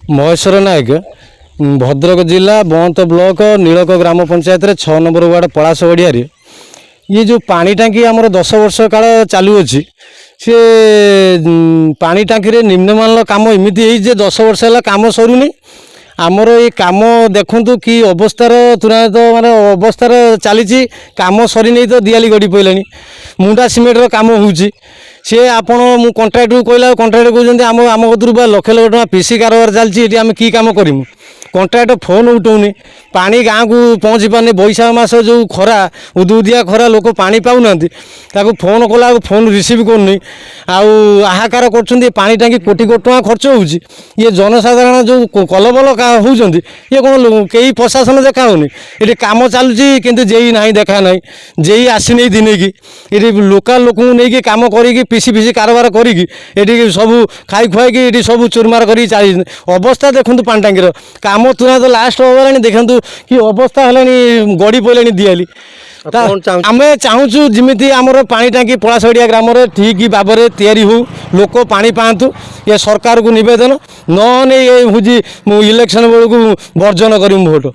महेश्वर नायक भद्रक जिला बंत ब्लॉक नीलक ग्राम पंचायत रे 6 number ward पलाश गड़िया ये जो पानी टांकी आमर 10 वर्ष काल चालू अच्छी सी पानी टांकी निम्नमान कम एमती 10 वर्ष है कम सरुनी आमर ये कम देखु कि अवस्थार तुरंत माने अवस्थार चली कम सरी नहीं तो दियाली गड़ी पड़ा मुंडा सीमेंटर कम होची सी आपण मु कंट्राक्टर को कहला कंट्राक्टर कहते आम आम कतरू लक्ष लक्ष टका पीसी कारोबार चलती आम कि कम करूँ कंट्राक्टर फोन उठाऊनी पानी गाँव को पहुँची पारनी बैशाख मास जो खरा उदुदिया खरा लोक पानी पाऊना फोन कला फोन रिसीव करनी आहाकार कर पानी टांकी कोटी कोटी टका खर्च होची ये जनसाधारण जो कलबल होती ये कौन कई प्रशासन देखा होनी ये कम चलुची किंतु जेई ना देखा ना जेई आसनी दिने की ये लोकाल लोक नहीं कम करी पीसी पीसी कारोबार करी सब खाई खुआई ये सब चुरमार कर अवस्था देखूँ पानी टांकीर कम तुरंत लास्ट होगा देखु कि अवस्था है गड़ी पड़े दियाली आम चाहूँ जमी आमर पानी टांकी पलाशगड़िया ग्राम ठीक भाव में तैयारी हो लोक पानी पातु ये सरकार को नवेदन न ये हूँ इलेक्शन बेलू वर्जन कर भोट।